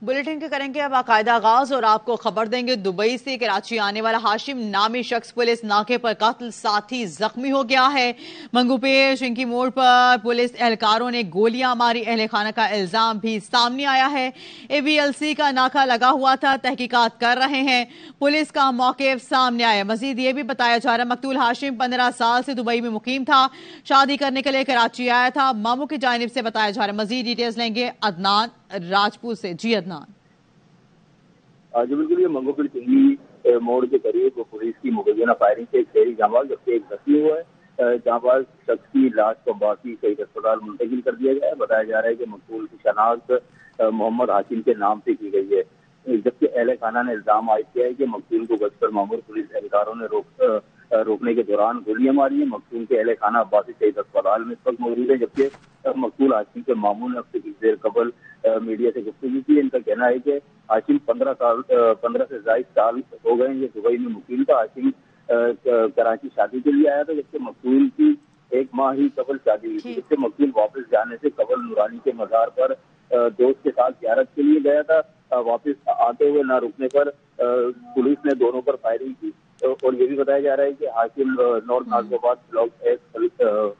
Bulletin کے کریں گے باقاعدہ آغاز اور آپ کو خبر دیں گے دبئی سے کراچی آنے والا ہاشم نامی شخص پولیس ناکے پر قتل ساتھی زخمی ہو گیا ہے۔ منگو پیر شنکی موڑ پر پولیس اہلکاروں نے گولیاں ماری، اہل خانہ کا الزام بھی سامنے آیا ہے۔ AVLC کا ناکہ لگا ہوا تھا، تحقیقات کر رہے ہیں، پولیس کا موقف سامنے آیا۔ مزید یہ بھی بتایا جا رہا مقتول ہاشم 15 سال سے دبئی میں مقیم تھا، شادی کرنے کے لیے کراچی آیا تھا، ماموں کی جانب سے بتایا جا رہا۔ مزید ڈیٹیلز لیں گے عدنان راجپوت سے۔ جی عدنان۔ جی بالکل، یہ منگو پیر چنگی موڑ کے قریب پولیس کی مبینہ فائرنگ سے ایک شہری جاں باز جبکہ ایک زخمی ہوا ہے۔ جاں باز شخص کی لاش کو باقی شہید اسپتال منتقل کر دیا گیا ہے۔ بتایا جا رہا ہے کہ مقتول کی شناخت محمد ہاشم کے نام سے کی گئی ہے، جبکہ اہل خانہ نے الزام عائد کیا ہے کہ مقتول کو گشت پر مامور پولیس اہلکاروں نے روکنے کے دوران گولیاں ماری ہیں۔ مقتول کے اہل خانہ عباسی شہید اسپتال میں اس وقت موجود ہے، جبکہ مقتول ہاشم کے ماموں نے اب سے کچھ دیر قبل میڈیا سے گفتگو کی۔ ان کا کہنا ہے کہ ہاشم 15 سے زائد سال ہو گئے ہیں، یہ دبئی میں مقیم تھا۔ ہاشم کراچی شادی کے لیے آیا تھا، جبکہ مقتول کی ایک ماہ ہی قبل شادی ہوئی تھی، جبکہ مقتول واپس جانے سے قبل نورانی کے مزار پر دوست کے ساتھ زیارت کے لیے گیا تھا۔ واپس آتے ہوئے نہ رکنے پر پولیس نے دونوں پر فائرنگ کی، اور یہ بھی بتایا جا رہا ہے کہ ہاشم نارتھ نازم آباد بلاک ایس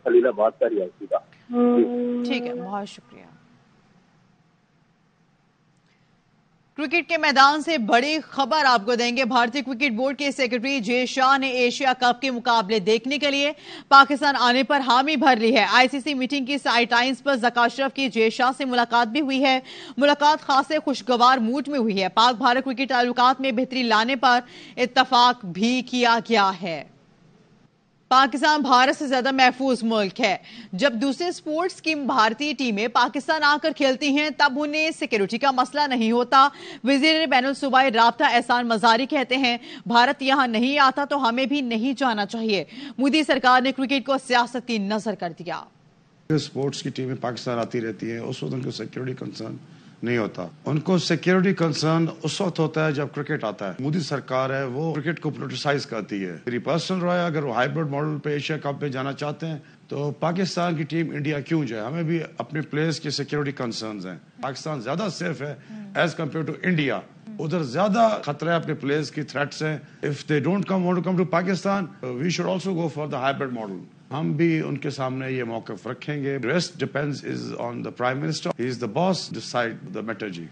خلیل آباد کا رہائشی تھا۔ ٹھیک ہے، بہت شکریہ۔ کرکٹ کے میدان سے بڑی خبر آپ کو دیں گے۔ بھارتی کرکٹ بورڈ کے سیکرٹری جے شاہ نے ایشیا کپ کے مقابلے دیکھنے کے لیے پاکستان آنے پر حامی بھر لی ہے۔ ICC میٹنگ کی سائیڈ لائنز پر ذکا اشرف کی جے شاہ سے ملاقات بھی ہوئی ہے۔ ملاقات خاصے خوشگوار موڈ میں ہوئی ہے۔ پاک بھارت کرکٹ تعلقات میں بہتری لانے پر اتفاق بھی کیا گیا ہے۔ پاکستان بھارت سے زیادہ محفوظ ملک ہے۔ جب دوسرے سپورٹس کی بھارتی ٹیمیں پاکستان آ کر کھیلتی ہیں تب انہیں سیکیورٹی کا مسئلہ نہیں ہوتا۔ وزیر بین الصوبائی رابطہ احسان مزاری کہتے ہیں بھارت یہاں نہیں آتا تو ہمیں بھی نہیں جانا چاہیے۔ مودی سرکار نے کرکٹ کو سیاست کی نظر کر دیا۔ سپورٹس کی ٹیمیں پاکستان آتی رہتی ہیں، اس وقت ان کو سیکیورٹی کنسرن نہیں ہوتا۔ ان کو سیکیورٹی کنسرن اس وقت ہوتا ہے جب کرکٹ آتا ہے۔ مودی سرکار ہے وہ کرکٹ کو پولیٹیسائز کرتی ہے۔ میری پرسنل رائے، اگر وہ ہائیبرڈ ماڈل پہ ایشیا کپ میں جانا چاہتے ہیں تو پاکستان کی ٹیم انڈیا کیوں جائے؟ ہمیں بھی اپنے پلیئرز کی سیکیورٹی کنسرنز ہیں۔ پاکستان زیادہ سیف ہے ایز کمپیئر ٹو انڈیا، ادھر زیادہ خطرہ ہے اپنے پلیئرز کی تھریٹس ہیں۔ If they don't want to come to Pakistan we should also go for the hybrid model. ہم بھی ان کے سامنے یہ موقف رکھیں گے۔ Rest depends is on the prime minister, he is the boss, decide the matter. جی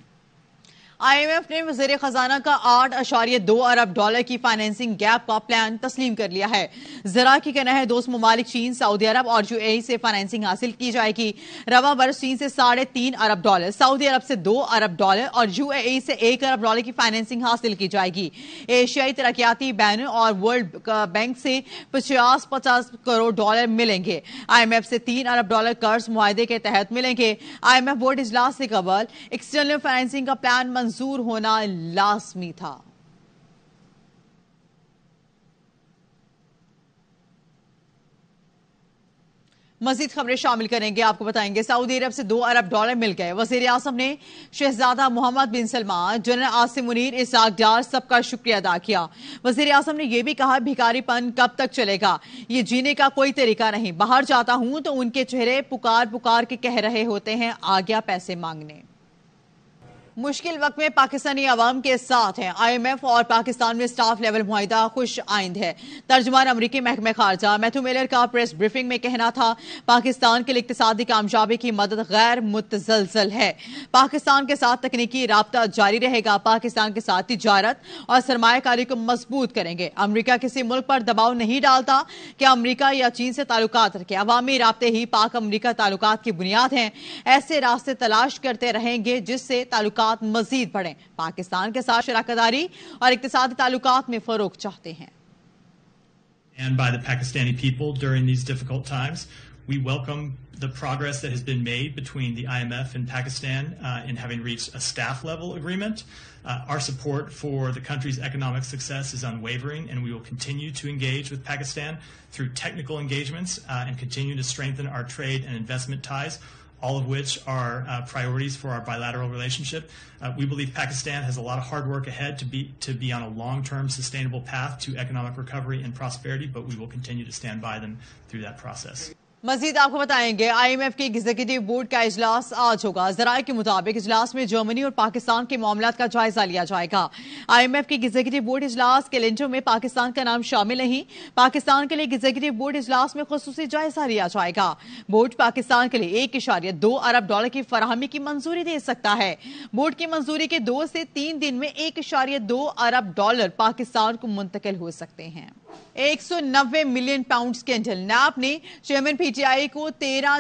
IMF نے وزیر خزانہ کا $8.2 ارب کی فائنینسنگ گیپ کا پلان تسلیم کر لیا ہے۔ ذرا کی کہنا ہے دوست ممالک چین، سعودی عرب اور UAE سے فائنینسنگ حاصل کی جائے گی۔ رواں برس چین سے $3.5 ارب، سعودی عرب سے $2 ارب اور UAE سے $1 ارب کی فائنینسنگ حاصل کی جائے گی۔ ایشیائی ترقیاتی بینک اور ورلڈ بینک سے $50 کروڑ ملیں گے۔ IMF سے $3 ارب قرض معاہدے کے تحت ملیں گے۔ IMF بورڈ اجلاس سے قبل ایکسٹرنل فائنینسنگ کا پلان منظور ہونا لازمی تھا۔ مزید خبریں شامل کریں گے، آپ کو بتائیں گے سعودی عرب سے $2 ارب مل گئے۔ وزیر اعظم نے شہزادہ محمد بن سلمان، جنرل عاصم منیر، اسحاق ڈار سب کا شکریہ ادا کیا۔ وزیر اعظم نے یہ بھی کہا بھکاری پن کب تک چلے گا، یہ جینے کا کوئی طریقہ نہیں۔ باہر جاتا ہوں تو ان کے چہرے پکار کے کہہ رہے ہوتے ہیں آ گیا پیسے مانگنے۔ مشکل وقت میں پاکستانی عوام کے ساتھ ہیں۔ IMF اور پاکستان میں سٹاف لیول معاہدہ خوش آئند ہے۔ ترجمان امریکی محکمہ خارجہ میتھیو میلر کا پریس بریفنگ میں کہنا تھا پاکستان کے لیے اقتصادی کامیابی کی مدد غیر متزلزل ہے۔ پاکستان کے ساتھ تکنیکی رابطہ جاری رہے گا۔ پاکستان کے ساتھ تجارت اور سرمایہ کاری کو مضبوط کریں گے۔ امریکہ کسی ملک پر دباؤ نہیں ڈالتا کہ امریکہ یا چین سے تعلقات رکھے۔ عوامی رابطے ہی پاک امریکہ تعلقات کی بنیاد ہیں۔ ایسے راستے تلاش کرتے رہیں گے جس سے تعلقات مزید بڑھیں۔ پاکستان کے ساتھ شراکت داری اور اقتصادی تعلقات میں فروغ چاہتے ہیں۔ And by the Pakistani people during these difficult times, we welcome the progress that has been made between the IMF and Pakistan in having reached a staff level agreement. Our support for the country's economic success is unwavering, and we will continue to engage with Pakistan through technical engagements and continue to strengthen our trade and investment ties, all of which are priorities for our bilateral relationship. We believe Pakistan has a lot of hard work ahead to be on a long-term sustainable path to economic recovery and prosperity, but we will continue to stand by them through that process. مزید آپ کو بتائیں گے IMF کے executive board کا اجلاس آج ہوگا. ذرائع کے مطابق اجلاس میں جرمنی اور پاکستان کے معاملات کا جائزہ لیا جائے گا. IMF کے ایگزیکٹو بورڈ اجلاس کیلنڈر میں پاکستان کا نام شامل نہیں. پاکستان کے لیے ایگزیکٹو بورڈ اجلاس میں خصوصی جائزہ لیا جائے گا. بورڈ پاکستان کے لیے $1.2 ارب کی فراہمی کی منظوری دے سکتا ہے. بورڈ کی منظوری کے 2 سے 3 دن میں $1.2 ارب پاکستان کو منتقل ہو سکتے ہیں. 190 ملین پاؤنڈ اسکینڈل. نیب نے چیئرمین PTI کو 13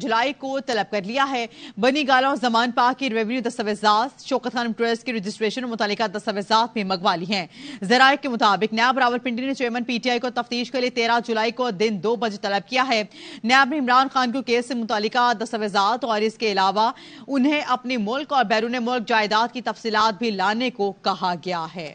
جولائی کو طلب کر لیا ہے. بنی گالا اور زمان پاک کی ریونیو دستاویزات شوکت خانم ٹرسٹ کی رجسٹریشن اور متعلقہ دستاویزات میں منگوا لی ہیں. ذرائع کے مطابق نیب راولپنڈی نے چیئرمین PTI کو تفتیش کے لیے 13 جولائی کو دن 2 بجے طلب کیا ہے. نیب نے عمران خان کو کیس سے متعلقہ دستاویزات اور اس کے علاوہ انہیں اپنے ملک اور بیرون ملک جائیداد کی تفصیلات بھی لانے کو کہا گیا ہے.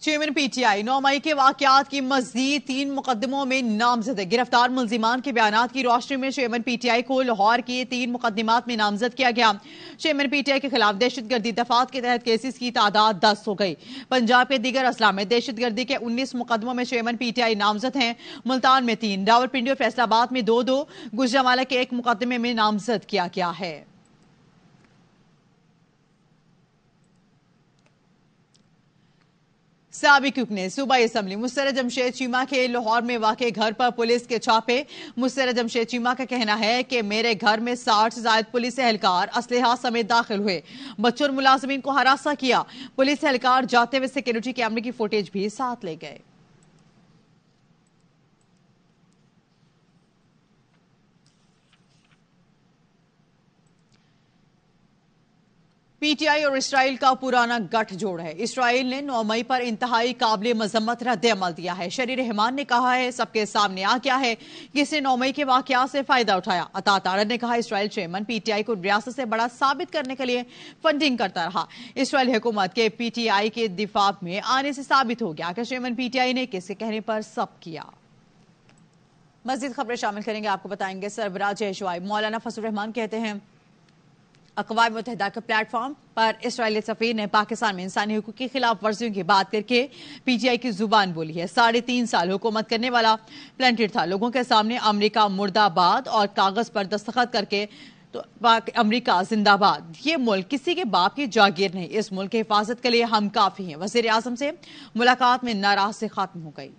چیئرمین PTI 9 مئی کے واقعات کی مزید 3 مقدموں میں نامزد ہے. گرفتار ملزمان کے بیانات کی روشنی میں چیئرمین PTI کو لاہور کے 3 مقدمات میں نامزد کیا گیا. چیئرمین PTI کے خلاف دہشت گردی دفعات کے تحت کیسز کی تعداد 10 ہو گئی. پنجاب کے دیگر اضلاع میں دہشت گردی کے 19 مقدموں میں چیئرمین PTI نامزد ہیں. ملتان میں 3, راولپنڈی اور فیصل آباد میں 2 گوجرانوالہ کے 1 مقدمے میں نامزد کیا گیا ہے. سابق رکن صوبائی اسمبلی مسرت جمشید چیمہ کے لاہور میں واقع گھر پر پولیس کے چھاپے. مسرت جمشید چیمہ کا کہنا ہے کہ میرے گھر میں 60 سے زائد پولیس اہلکار اسلحہ سمیت داخل ہوئے. بچوں اور ملازمین کو ہراساں کیا. پولیس اہلکار جاتے ہوئے سیکیورٹی کیمرے کی فوٹیج بھی ساتھ لے گئے. PTI اور اسرائیل کا پرانا گٹھ جوڑ ہے. اسرائیل نے 9 مئی پر انتہائی قابل مذمت رد عمل دیا ہے. شہری رحمان نے کہا ہے سب کے سامنے آ گیا ہے کہ اس نے 9 مئی کے واقعات سے فائدہ اٹھایا. عطا تارڑ نے کہا اسرائیل چیئرمین PTI کو ریاست سے بڑا ثابت کرنے کے لیے فنڈنگ کرتا رہا. اسرائیل حکومت کے PTI کے دفاع میں آنے سے ثابت ہو گیا کہ چیئرمین PTI نے کس کے کہنے پر سب کیا. مزید خبریں شامل کریں گے. آپ کو بتائیں گے سربراہ شعائب مولانا فضل الرحمان کہتے ہیں اقوام متحدہ کے پلیٹ فارم پر اسرائیلی سفیر نے پاکستان میں انسانی حقوق کی خلاف ورزیوں کی بات کر کے PTI کی زبان بولی ہے. 3.5 سال حکومت کرنے والا پلانٹڈ تھا. لوگوں کے سامنے امریکہ مردہ آباد اور کاغذ پر دستخط کر کے تو امریکہ زندہ باد. یہ ملک کسی کے باپ کی جاگیر نہیں. اس ملک کی حفاظت کے لیے ہم کافی ہیں. وزیر اعظم سے ملاقات میں ناراض سے ختم ہو گئی.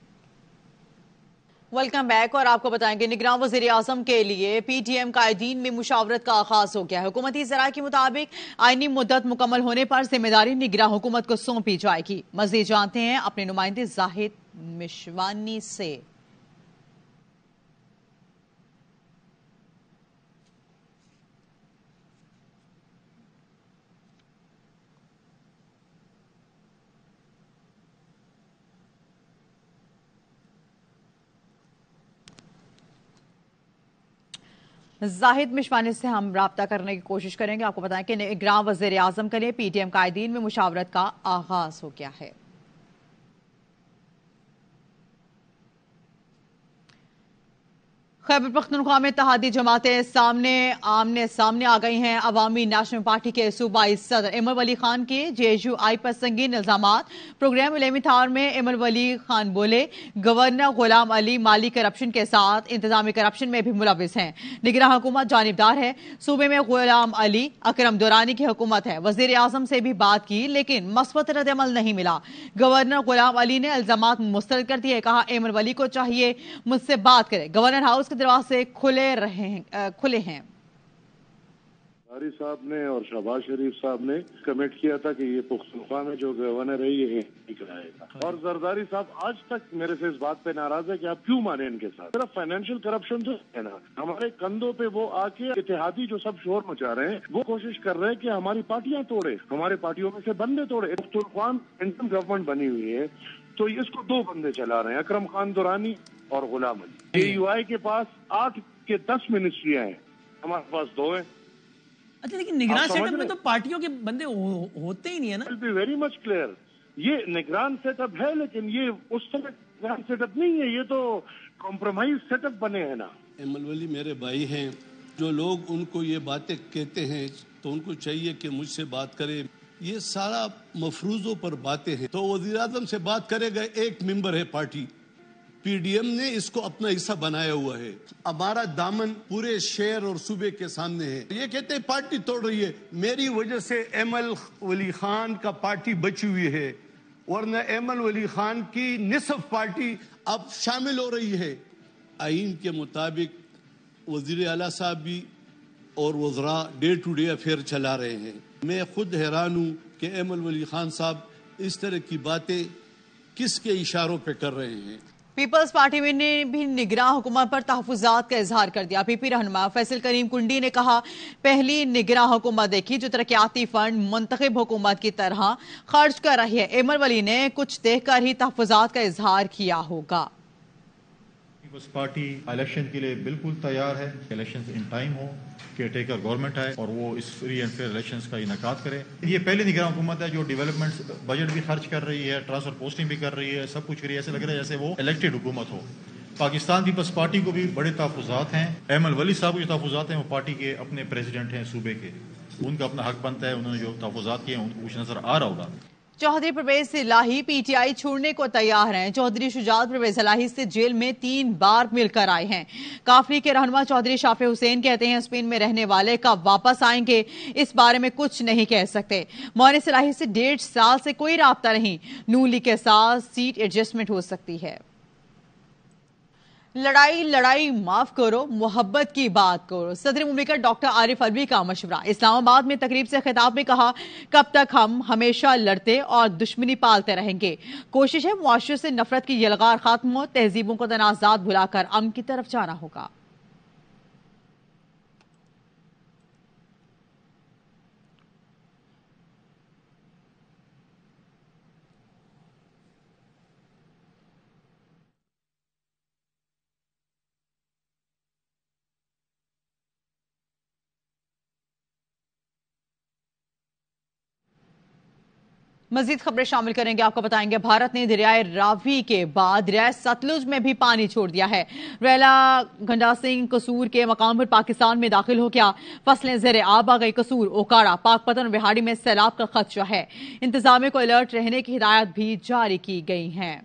Welcome back. اور آپ کو بتائیں گے نگراں وزیر اعظم کے لیے PTM قائدین میں مشاورت کا آغاز ہو گیا ہے. حکومتی ذرائع کے مطابق آئینی مدت مکمل ہونے پر ذمہ داری نگراں حکومت کو سونپی جائے گی. مزید جانتے ہیں اپنے نمائندے زاہد مشوانی سے. زاہد مشوانی سے ہم رابطہ کرنے کی کوشش کریں گے. آپ کو بتائیں کہ نگراں وزیر اعظم کے لیے PTM قائدین میں مشاورت کا آغاز ہو گیا ہے. خیبر پختونخوا میں اتحادی جماعتیں آمنے سامنے آ گئی ہیں. عوامی نیشنل پارٹی کے صوبائی صدر امر ولی خان کے JUI پر سنگین الزامات. پروگرام علمی تھار میں امر ولی خان بولے گورنر غلام علی مالی کرپشن کے ساتھ انتظامی کرپشن میں بھی ملوث ہیں. نگراں حکومت جانبدار ہے. صوبے میں غلام علی اکرم دورانی کی حکومت ہے. وزیر اعظم سے بھی بات کی لیکن مثبت رد عمل نہیں ملا. گورنر غلام علی نے الزامات مسترد کر دیے. کہا امر ولی کو چاہیے مجھ سے بات کرے. گورنر ہاؤس کے دروازے کھلے ہیں. باری صاحب نے اور شہباز شریف صاحب نے کمٹ کیا تھا کہ یہ پختونخوا میں جو گورنر ہے یہ کرائے گا. اور زرداری صاحب آج تک میرے سے اس بات پہ ناراض ہے کہ آپ کیوں مانیں ان کے ساتھ. صرف فائنینشیل کرپشن جو ہے نا ہمارے کندھوں پہ وہ آ کے اتحادی جو سب شور مچا رہے ہیں وہ کوشش کر رہے ہیں کہ ہماری پارٹیاں توڑے, ہمارے پارٹیوں میں سے بندے توڑے. پختونخوا انٹرم گورنمنٹ بنی ہوئی ہے تو اس کو 2 بندے چلا رہے ہیں, اکرم خان دورانی اور غلام علی. JUI کے پاس 8 کے 10 منسٹریاں ہیں, ہمارے پاس 2 ہیں. اچھا لیکن نگران سیٹ اپ میں تو پارٹیوں کے بندے ہوتے ہی نہیں ہے نا. I'll be very much clear. یہ نگران سیٹ اپ ہے لیکن یہ اس طرح نگران سیٹ اپ نہیں ہے. یہ تو کمپرومائز سیٹ اپ بنے ہیں نا. امر ولی میرے بھائی ہیں, جو لوگ ان کو یہ باتیں کہتے ہیں تو ان کو چاہیے کہ مجھ سے بات کرے. یہ سارا مفروضوں پر باتیں ہیں. تو وزیر اعظم سے بات کرے گا ایک ممبر ہے پارٹی, پی ڈی ایم نے اس کو اپنا حصہ بنایا ہوا ہے. ہمارا دامن پورے شہر اور صوبے کے سامنے ہے. یہ کہتے ہیں پارٹی توڑ رہی ہے. میری وجہ سے ایمل ولی خان کا پارٹی بچی ہوئی ہے, ورنہ ایمل ولی خان کی نصف پارٹی اب شامل ہو رہی ہے. آئین کے مطابق وزیر اعلیٰ صاحب بھی اور وزراء ڈے ٹو ڈے افیئر چلا رہے ہیں. میں خود حیران ہوں کہ ایمل ولی خان صاحب اس طرح کی باتیں کس کے اشاروں پہ کر رہے ہیں. پیپلز پارٹی میں نے بھی نگراں حکومت پر تحفظات کا اظہار کر دیا. پی پی رہنما فیصل کریم کنڈی نے کہا, پہلی نگراں حکومت دیکھی جو ترقیاتی فنڈ منتخب حکومت کی طرح خرچ کر رہی ہے. ایمل ولی نے کچھ دیکھ کر ہی تحفظات کا اظہار کیا ہوگا. پیپلز پارٹی الیکشن کے لیے بالکل تیار ہے. Election in time who, care taker government ہے اور وہ اس فری اینڈ فیئر الیکشنز کا انعقاد کرے. یہ پہلی نگراں حکومت ہے جو ڈیولپمنٹ بجٹ بھی خرچ کر رہی ہے, ٹرانسفر پوسٹنگ بھی کر رہی ہے, سب کچھ کر رہی ہے. ایسے لگ رہا ہے جیسے وہ الیکٹڈ حکومت ہو. پاکستان پیپلز پارٹی کو بھی بڑے تحفظات ہیں. ایمل ولی صاحب کو جو تحفظات ہیں وہ پارٹی کے اپنے پریزیڈنٹ ہیں صوبے کے, ان کا اپنا حق بنتا ہے. انہوں نے جو تحفظات کیے ہیں ان کو کچھ نظر آ رہا ہوگا. چودھری پرویز الہی پی ٹی آئی چھوڑنے کو تیار ہیں. چودھری شجاعت پرویز الہی سے جیل میں 3 بار مل کر آئے ہیں. کافلی کے رہنما چودھری شافع حسین کہتے ہیں اسپین میں رہنے والے کب واپس آئیں گے اس بارے میں کچھ نہیں کہہ سکتے. مونس الہی سے 1.5 سال سے کوئی رابطہ نہیں. نون لیگ کے ساتھ سیٹ ایڈجسٹمنٹ ہو سکتی ہے. لڑائی لڑائی معاف کرو, محبت کی بات کرو. صدر مملکت ڈاکٹر عارف علوی کا مشورہ. اسلام آباد میں تقریب سے خطاب میں کہا, کب تک ہم ہمیشہ لڑتے اور دشمنی پالتے رہیں گے. کوشش ہے معاشرے سے نفرت کی یلغار ختم ہو, تہذیبوں کو تنازعات بھلا کر امن کی طرف جانا ہوگا. مزید خبریں شامل کریں گے. آپ کو بتائیں گے بھارت نے دریائے راوی کے بعد دریائے ستلج میں بھی پانی چھوڑ دیا ہے. ریلا گھنڈا سنگھ قصور کے مقام پر پاکستان میں داخل ہو گیا. فصلیں زیر آب آ گئی. قصور, اوکاڑا, پاک پتن اور وہاڑی میں سیلاب کا خدشہ ہے. انتظامیہ کو الرٹ رہنے کی ہدایات بھی جاری کی گئی ہیں.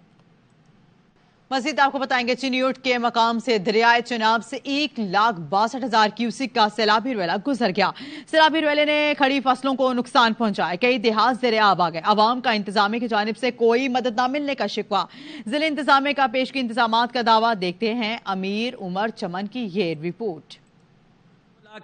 مزید آپ کو بتائیں گے چنیوٹ کے مقام سے دریائے چناب سے 1,62,000 کیوسک کا سیلابی ریلا گزر گیا. سیلابی ریلے نے کھڑی فصلوں کو نقصان پہنچایا. کئی دیہات زیر آب آ گئے. عوام کا انتظامیہ کی جانب سے کوئی مدد نہ ملنے کا شکوہ. ضلع انتظامیہ کا پیشگی انتظامات کا دعویٰ. دیکھتے ہیں امیر عمر چمن کی یہ رپورٹ.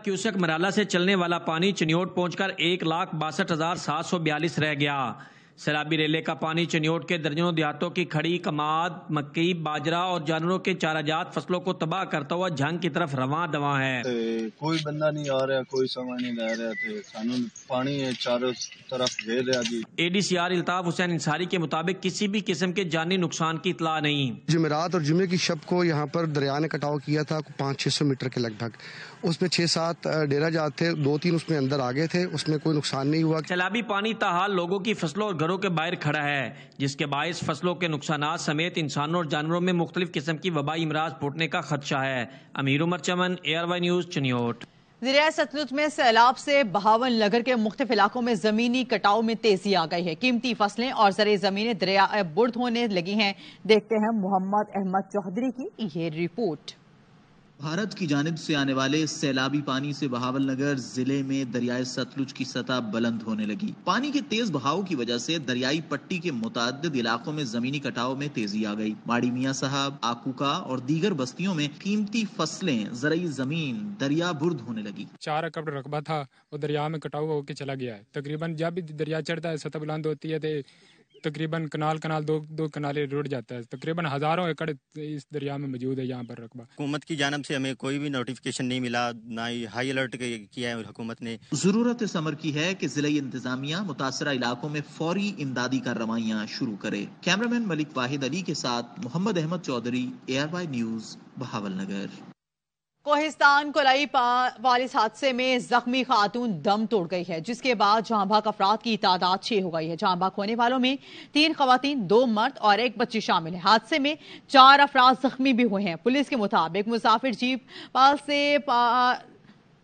کیوسک مرالہ سے چلنے والا پانی چنیوٹ پہنچ کر 1,62,742 رہ گیا. سیلابی ریلے کا پانی چنیوٹ کے درجنوں دیہاتوں کی کھڑی کماد, مکئی, باجرا اور جانوروں کے چارہ جات فصلوں کو تباہ کرتا ہوا جھنگ کی طرف رواں دواں ہے. کوئی بندہ نہیں آ رہا, کوئی سمجھ نہیں لے رہے تھے. سانوں پانی ہے چاروں طرف گھیر رہا جی. اے D C R Altaf Hussain Ansari کے مطابق کسی بھی قسم کے جانی نقصان کی اطلاع نہیں. جمعرات اور جمعے کی شب کو یہاں پر دریا نے کٹاؤ کیا تھا 500-600 میٹر کے لگ بھگ. اس میں 6-7 ڈیرا جات تھے, 2-3 اس میں اندر آگے تھے. اس میں کوئی نقصان نہیں ہوا. سیلابی پانی تاحال لوگوں کی فصلوں اور گھروں کے باہر کھڑا ہے, جس کے باعث فصلوں کے نقصانات سمیت انسانوں اور جانوروں میں مختلف قسم کی وبائی امراض پھوٹنے کا خدشہ ہے. امیر عمر چمن, ARY نیوز, چنیوٹ. دریائے ستلج میں سیلاب سے بہاول نگر کے مختلف علاقوں میں زمینی کٹاؤ میں تیزی آ گئی ہے. قیمتی فصلیں اور زرعی زمینیں دریائے برد ہونے لگی ہیں. دیکھتے ہیں محمد احمد چودھری کی یہ رپورٹ. بھارت کی جانب سے آنے والے سیلابی پانی سے بہاول نگر ضلع میں دریائے ستلج کی سطح بلند ہونے لگی. پانی کے تیز بہاؤ کی وجہ سے دریائی پٹی کے متعدد علاقوں میں زمینی کٹاؤ میں تیزی آ گئی. ماڑی میاں صاحب, آکوکا اور دیگر بستیوں میں قیمتی فصلیں, زرعی زمین دریا برد ہونے لگی. 4 ایکڑ رقبہ تھا وہ دریا میں کٹاؤ ہو کے چلا گیا ہے. تقریباً جب بھی دریا چڑھتا ہے سطح بلند ہوتی ہے تو تقریباً کنال دو کنالے رڑ جاتا ہے. تقریباً ہزاروں ایکڑ اس دریا میں موجود ہے یہاں پر رقبہ. حکومت کی جانب سے ہمیں کوئی بھی نوٹیفیکیشن نہیں ملا, نہ ہی ہائی الرٹ کیا ہے حکومت نے. ضرورت اس امر کی ہے کہ ضلعی انتظامیہ متاثرہ علاقوں میں فوری امدادی کارروائیاں شروع کرے. کیمرامین ملک واحد علی کے ساتھ محمد احمد چودھری, ARY نیوز, بہاول نگر. کوہستان کولائی پالیس حادثے میں زخمی خاتون دم توڑ گئی ہے, جس کے بعد جاں بحق افراد کی تعداد 6 ہو گئی ہے. جاں بحق ہونے والوں میں 3 خواتین, 2 مرد اور 1 بچی شامل ہے. حادثے میں 4 افراد زخمی بھی ہوئے ہیں. پولیس کے مطابق مسافر جیپ پال سے